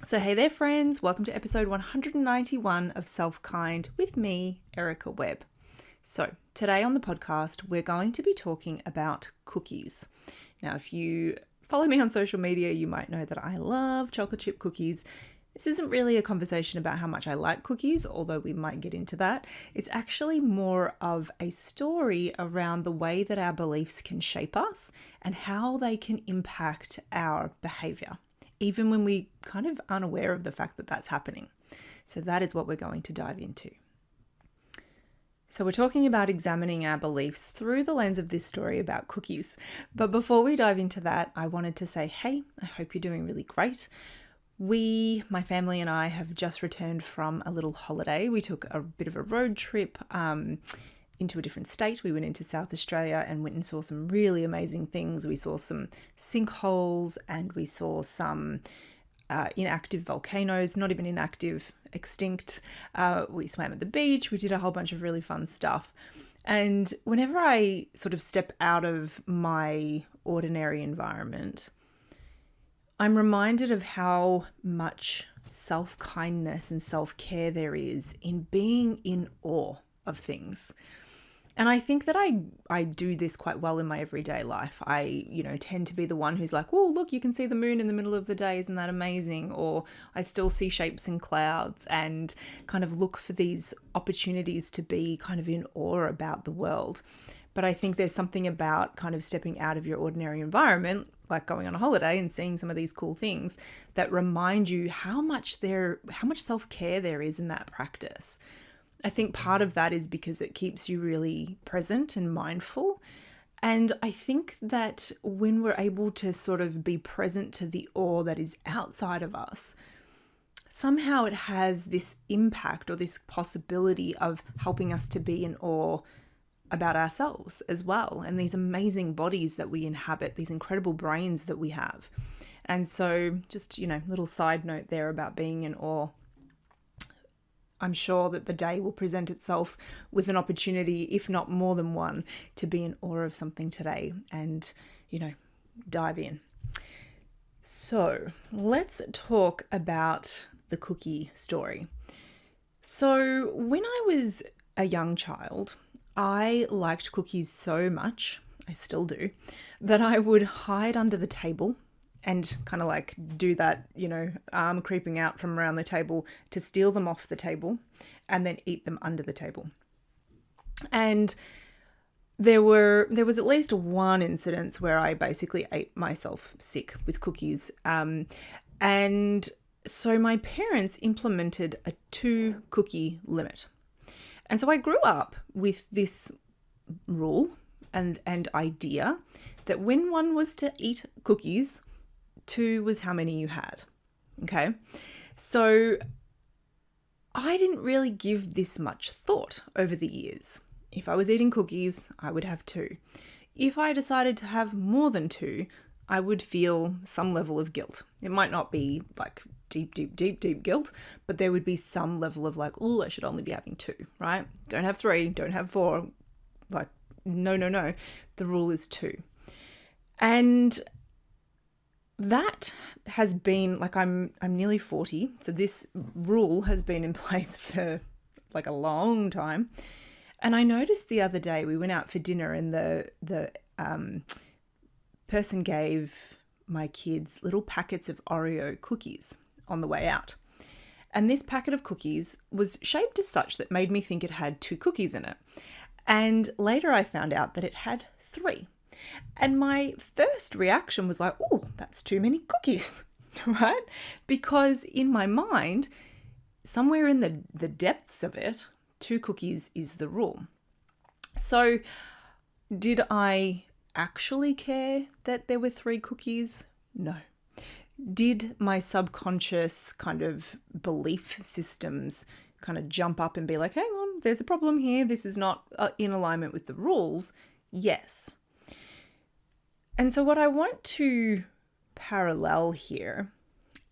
So hey there friends, welcome to episode 191 of SelfKind with me, Erica Webb. So today on the podcast, we're going to be talking about cookies. Now, if you follow me on social media, you might know that I love chocolate chip cookies. This isn't really a conversation about how much I like cookies, although we might get into that. It's actually more of a story around the way that our beliefs can shape us and how they can impact our behaviour, even when we kind of unaware of the fact that that's happening. So that is what we're going to dive into. So we're talking about examining our beliefs through the lens of this story about cookies. But before we dive into that, I wanted to say, hey, I hope you're doing really great. My family and I have just returned from a little holiday. We took a bit of a road trip into a different state. We went into South Australia and went and saw some really amazing things. We saw some sinkholes and we saw some inactive volcanoes, not even inactive, extinct. We swam at the beach. We did a whole bunch of really fun stuff. And whenever I sort of step out of my ordinary environment, I'm reminded of how much self-kindness and self-care there is in being in awe of things. And I think that I do this quite well in my everyday life. I, tend to be the one who's like, oh, look, you can see the moon in the middle of the day. Isn't that amazing? Or I still see shapes in clouds and kind of look for these opportunities to be kind of in awe about the world. But I think there's something about kind of stepping out of your ordinary environment, like going on a holiday and seeing some of these cool things that remind you how much self-care there is in that practice. I think part of that is because it keeps you really present and mindful. And I think that when we're able to sort of be present to the awe that is outside of us, somehow it has this impact or this possibility of helping us to be in awe about ourselves as well, and these amazing bodies that we inhabit, these incredible brains that we have. And so just, little side note there about being in awe. I'm sure that the day will present itself with an opportunity, if not more than one, to be in awe of something today and, dive in. So let's talk about the cookie story. So when I was a young child, I liked cookies so much, I still do, that I would hide under the table and kind of like do that, arm creeping out from around the table to steal them off the table and then eat them under the table. And there was at least one incident where I basically ate myself sick with cookies. And so my parents implemented a 2 cookie limit. And so I grew up with this rule and idea that when one was to eat cookies, 2 was how many you had. Okay. So I didn't really give this much thought over the years. If I was eating cookies, I would have 2. If I decided to have more than 2, I would feel some level of guilt. It might not be like deep guilt, but there would be some level of like, oh, I should only be having 2, right? Don't have 3, don't have 4. Like, no. The rule is 2. And that has been like, I'm nearly 40. So this rule has been in place for like a long time. And I noticed the other day we went out for dinner and the person gave my kids little packets of Oreo cookies on the way out. And this packet of cookies was shaped as such that made me think it had 2 cookies in it. And later I found out that it had 3. And my first reaction was like, oh, that's too many cookies, right? Because in my mind, somewhere in the depths of it, 2 cookies is the rule. So did I actually care that there were 3 cookies? No. Did my subconscious kind of belief systems kind of jump up and be like, hang on, there's a problem here. This is not in alignment with the rules? Yes. And so what I want to parallel here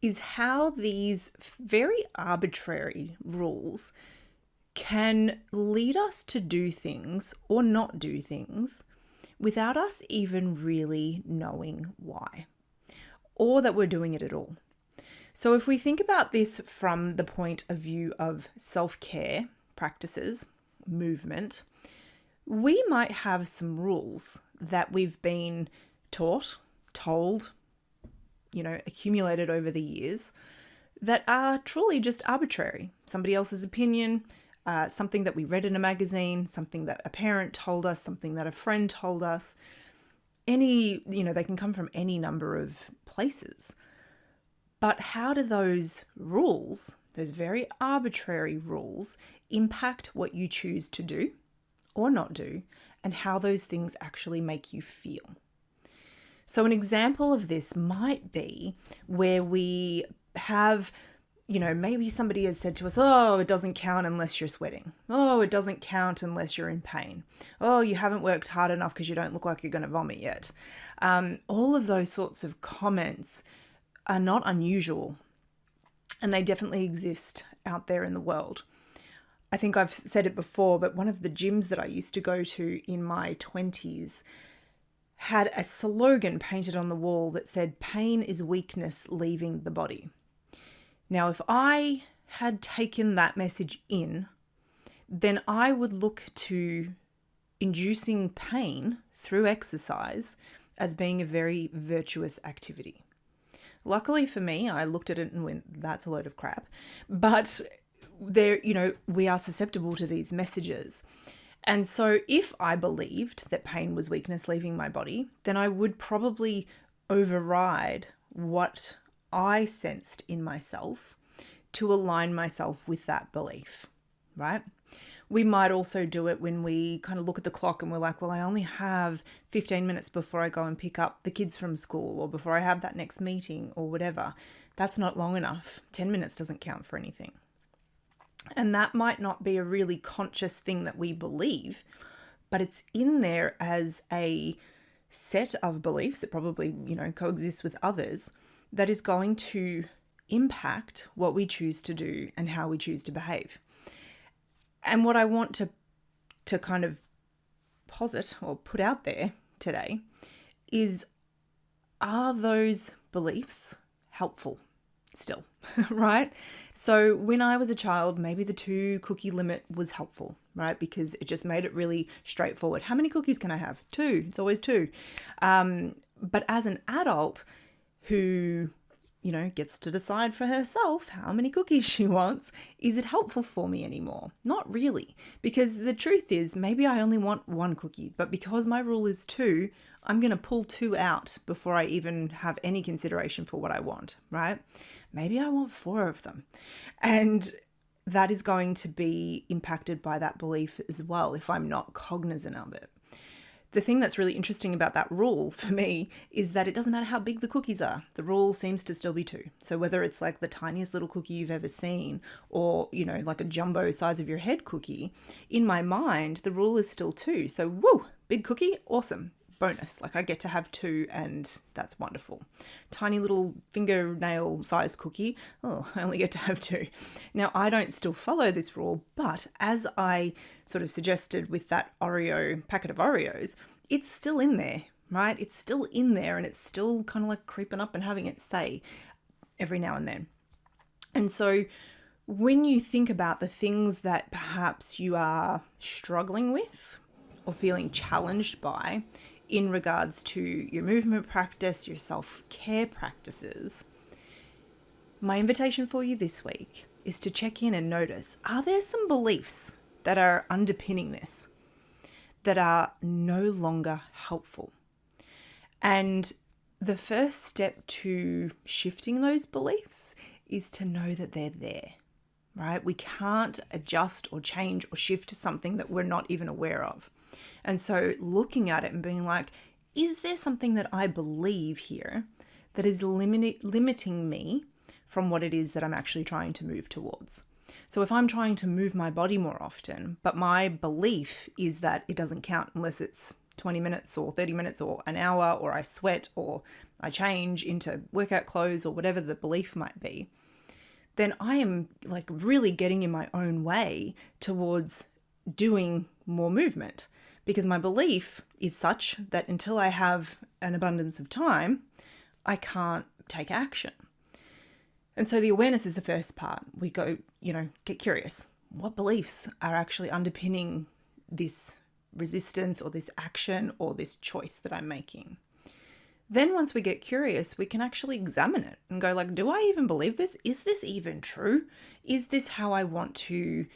is how these very arbitrary rules can lead us to do things or not do things without us even really knowing why, or that we're doing it at all. So if we think about this from the point of view of self-care practices, movement, we might have some rules that we've been taught, told, accumulated over the years that are truly just arbitrary. Somebody else's opinion, something that we read in a magazine, something that a parent told us, something that a friend told us. They can come from any number of places. But how do those rules, those very arbitrary rules, impact what you choose to do or not do, and how those things actually make you feel? So an example of this might be where we have, maybe somebody has said to us, oh, it doesn't count unless you're sweating. Oh, it doesn't count unless you're in pain. Oh, you haven't worked hard enough because you don't look like you're going to vomit yet. All of those sorts of comments are not unusual, and they definitely exist out there in the world. I think I've said it before, but one of the gyms that I used to go to in my 20s had a slogan painted on the wall that said, "Pain is weakness leaving the body." Now, if I had taken that message in, then I would look to inducing pain through exercise as being a very virtuous activity. Luckily for me, I looked at it and went, that's a load of crap. But we are susceptible to these messages. And so if I believed that pain was weakness leaving my body, then I would probably override what I sensed in myself to align myself with that belief, right? We might also do it when we kind of look at the clock and we're like, well, I only have 15 minutes before I go and pick up the kids from school or before I have that next meeting or whatever. That's not long enough. 10 minutes doesn't count for anything. And that might not be a really conscious thing that we believe, but it's in there as a set of beliefs that probably, coexists with others that is going to impact what we choose to do and how we choose to behave. And what I want to kind of posit or put out there today is, are those beliefs helpful still, right? So when I was a child, maybe the 2 cookie limit was helpful, right? Because it just made it really straightforward. How many cookies can I have? 2. It's always 2. But as an adult who gets to decide for herself how many cookies she wants, is it helpful for me anymore? Not really, because the truth is maybe I only want 1 cookie, but because my rule is 2, I'm going to pull 2 out before I even have any consideration for what I want, right? Maybe I want 4 of them. And that is going to be impacted by that belief as well if I'm not cognizant of it. The thing that's really interesting about that rule for me is that it doesn't matter how big the cookies are. The rule seems to still be 2. So whether it's like the tiniest little cookie you've ever seen or, like a jumbo size of your head cookie, in my mind, the rule is still 2. So woo, big cookie, awesome. Bonus. Like I get to have 2 and that's wonderful. Tiny little fingernail size cookie. Oh, I only get to have 2. Now I don't still follow this rule, but as I sort of suggested with that packet of Oreos, it's still in there, right? It's still in there and it's still kind of like creeping up and having its say every now and then. And so when you think about the things that perhaps you are struggling with or feeling challenged by, in regards to your movement practice, your self-care practices, my invitation for you this week is to check in and notice, are there some beliefs that are underpinning this that are no longer helpful? And the first step to shifting those beliefs is to know that they're there, right? We can't adjust or change or shift something that we're not even aware of. And so looking at it and being like, is there something that I believe here that is limiting me from what it is that I'm actually trying to move towards? So if I'm trying to move my body more often, but my belief is that it doesn't count unless it's 20 minutes or 30 minutes or an hour, or I sweat or I change into workout clothes or whatever the belief might be, then I am like really getting in my own way towards doing more movement. Because my belief is such that until I have an abundance of time, I can't take action. And so the awareness is the first part. We go, get curious. What beliefs are actually underpinning this resistance or this action or this choice that I'm making? Then once we get curious, we can actually examine it and go like, do I even believe this? Is this even true? Is this what I want to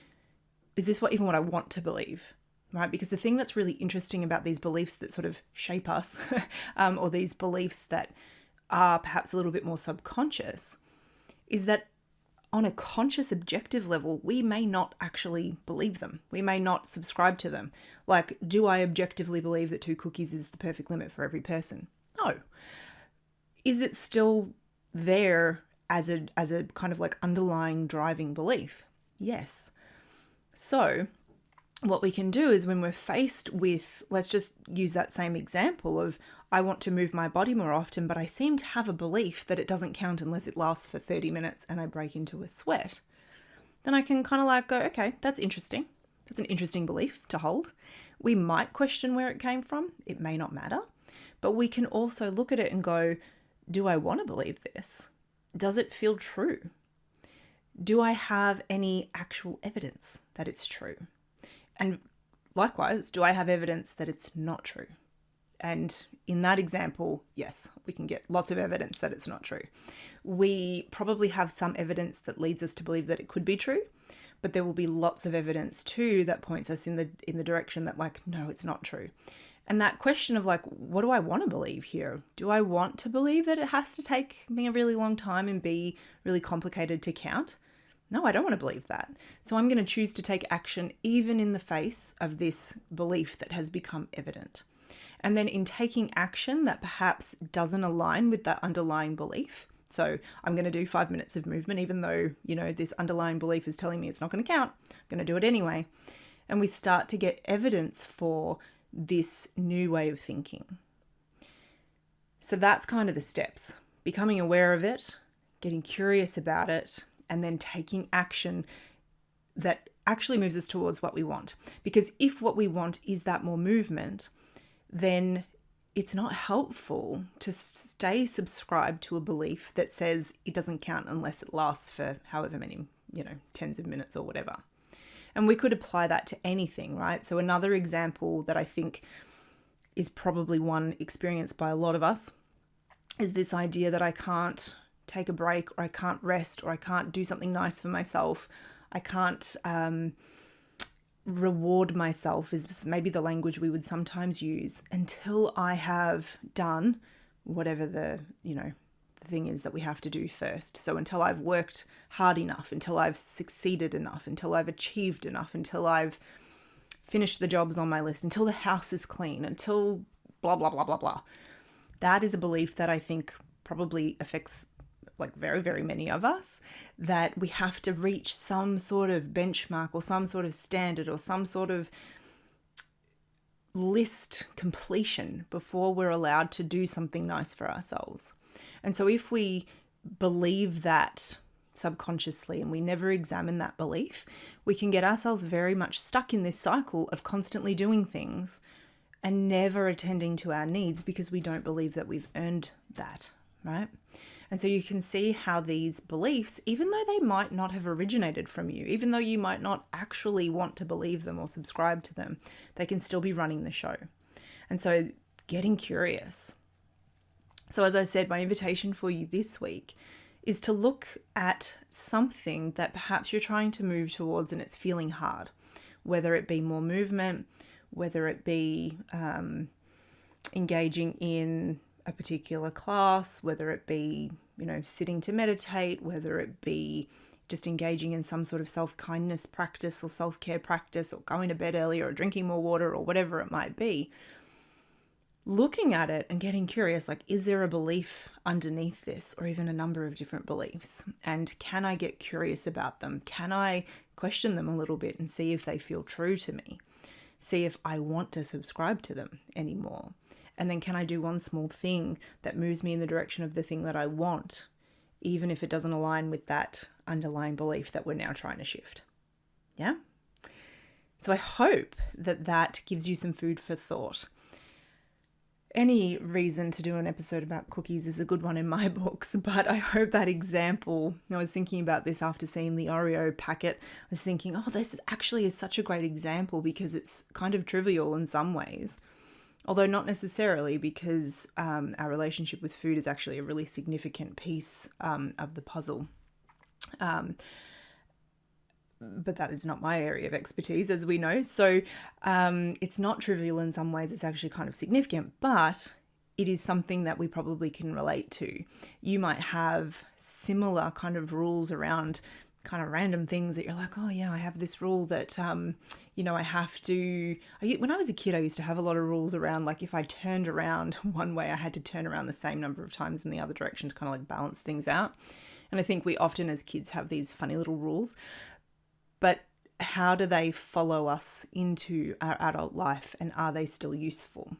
believe? Right? Because the thing that's really interesting about these beliefs that sort of shape us or these beliefs that are perhaps a little bit more subconscious is that on a conscious objective level, we may not actually believe them. We may not subscribe to them. Like, do I objectively believe that 2 cookies is the perfect limit for every person? No. Is it still there as a kind of like underlying driving belief? Yes. So what we can do is when we're faced with, let's just use that same example of, I want to move my body more often, but I seem to have a belief that it doesn't count unless it lasts for 30 minutes and I break into a sweat. Then I can kind of like go, okay, that's interesting. That's an interesting belief to hold. We might question where it came from. It may not matter. But we can also look at it and go, do I want to believe this? Does it feel true? Do I have any actual evidence that it's true? And likewise, do I have evidence that it's not true? And in that example, yes, we can get lots of evidence that it's not true. We probably have some evidence that leads us to believe that it could be true, but there will be lots of evidence too that points us in the direction that like, no, it's not true. And that question of like, what do I want to believe here? Do I want to believe that it has to take me a really long time and be really complicated to count? No, I don't want to believe that. So I'm going to choose to take action even in the face of this belief that has become evident. And then in taking action that perhaps doesn't align with that underlying belief. So I'm going to do 5 minutes of movement, even though, this underlying belief is telling me it's not going to count. I'm going to do it anyway. And we start to get evidence for this new way of thinking. So that's kind of the steps. Becoming aware of it, getting curious about it, and then taking action that actually moves us towards what we want. Because if what we want is that more movement, then it's not helpful to stay subscribed to a belief that says it doesn't count unless it lasts for however many, tens of minutes or whatever. And we could apply that to anything, right? So another example that I think is probably one experienced by a lot of us is this idea that I can't take a break, or I can't rest, or I can't do something nice for myself. I can't reward myself is maybe the language we would sometimes use until I have done whatever the thing is that we have to do first. So until I've worked hard enough, until I've succeeded enough, until I've achieved enough, until I've finished the jobs on my list, until the house is clean, until blah, blah, blah, blah, blah. That is a belief that I think probably affects like very, very many of us, that we have to reach some sort of benchmark or some sort of standard or some sort of list completion before we're allowed to do something nice for ourselves. And so if we believe that subconsciously and we never examine that belief, we can get ourselves very much stuck in this cycle of constantly doing things and never attending to our needs because we don't believe that we've earned that, right? And so you can see how these beliefs, even though they might not have originated from you, even though you might not actually want to believe them or subscribe to them, they can still be running the show. And so getting curious. So as I said, my invitation for you this week is to look at something that perhaps you're trying to move towards and it's feeling hard, whether it be more movement, whether it be engaging in a particular class, whether it be, sitting to meditate, whether it be just engaging in some sort of self-kindness practice or self-care practice or going to bed earlier or drinking more water or whatever it might be. Looking at it and getting curious, like, is there a belief underneath this or even a number of different beliefs? And can I get curious about them? Can I question them a little bit and see if they feel true to me? See if I want to subscribe to them anymore. And then can I do one small thing that moves me in the direction of the thing that I want, even if it doesn't align with that underlying belief that we're now trying to shift? Yeah? So I hope that gives you some food for thought. Any reason to do an episode about cookies is a good one in my books, but I hope that example, I was thinking about this after seeing the Oreo packet. I was thinking, oh, this actually is such a great example because it's kind of trivial in some ways, although not necessarily, because our relationship with food is actually a really significant piece of the puzzle. But that is not my area of expertise, as we know. So it's not trivial in some ways. It's actually kind of significant, but it is something that we probably can relate to. You might have similar kind of rules around kind of random things that you're like, oh yeah, I have this rule that, I have to, when I was a kid, I used to have a lot of rules around, like if I turned around one way, I had to turn around the same number of times in the other direction to kind of like balance things out. And I think we often as kids have these funny little rules. But how do they follow us into our adult life, and are they still useful?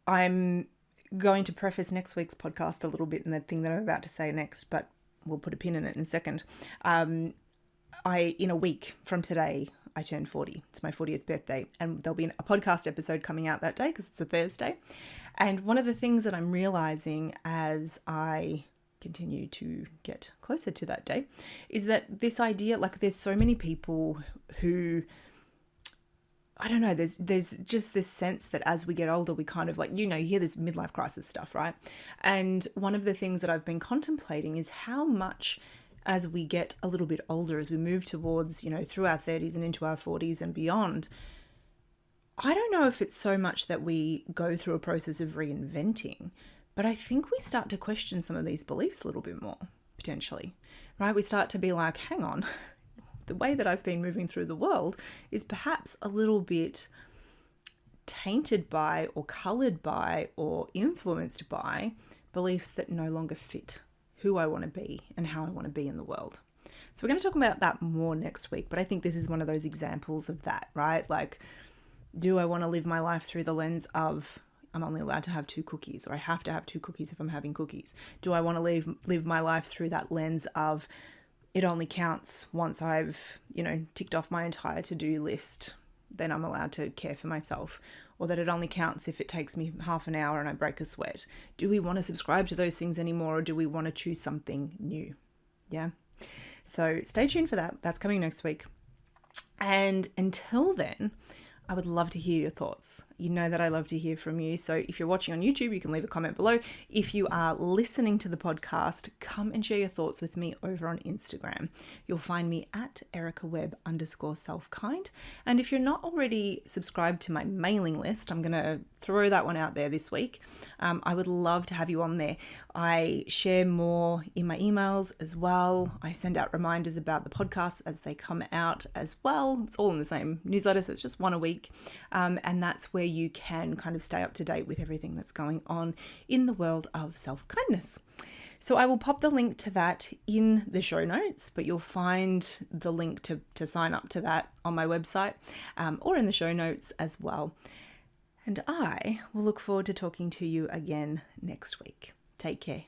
I'm going to preface next week's podcast a little bit in the thing that I'm about to say next, but we'll put a pin in it in a second. In a week from today, I turn 40. It's my 40th birthday, and there'll be a podcast episode coming out that day because it's a Thursday. And one of the things that I'm realizing as I continue to get closer to that day is that this idea, like there's so many people who, I don't know, there's just this sense that as we get older, we kind of like, you hear this midlife crisis stuff, right? And one of the things that I've been contemplating is how much as we get a little bit older, as we move towards, through our 30s and into our 40s and beyond, I don't know if it's so much that we go through a process of reinventing, but I think we start to question some of these beliefs a little bit more, potentially, right? We start to be like, hang on, the way that I've been moving through the world is perhaps a little bit tainted by or coloured by or influenced by beliefs that no longer fit who I want to be and how I want to be in the world. So we're going to talk about that more next week, but I think this is one of those examples of that, right? Like, do I want to live my life through the lens of I'm only allowed to have 2 cookies, or I have to have 2 cookies if I'm having cookies? Do I want to live my life through that lens of it only counts once I've, ticked off my entire to-do list, then I'm allowed to care for myself, or that it only counts if it takes me half an hour and I break a sweat? Do we want to subscribe to those things anymore, or do we want to choose something new? Yeah. So stay tuned for that. That's coming next week. And until then, I would love to hear your thoughts. You know that I love to hear from you. So if you're watching on YouTube, you can leave a comment below. If you are listening to the podcast, come and share your thoughts with me over on Instagram. You'll find me at Erica Webb _SelfKind. And if you're not already subscribed to my mailing list, I'm going to throw that one out there this week. I would love to have you on there. I share more in my emails as well. I send out reminders about the podcasts as they come out as well. It's all in the same newsletter, so it's just one a week. And that's where you can kind of stay up to date with everything that's going on in the world of self-kindness. So I will pop the link to that in the show notes, but you'll find the link to sign up to that on my website or in the show notes as well. And I will look forward to talking to you again next week. Take care.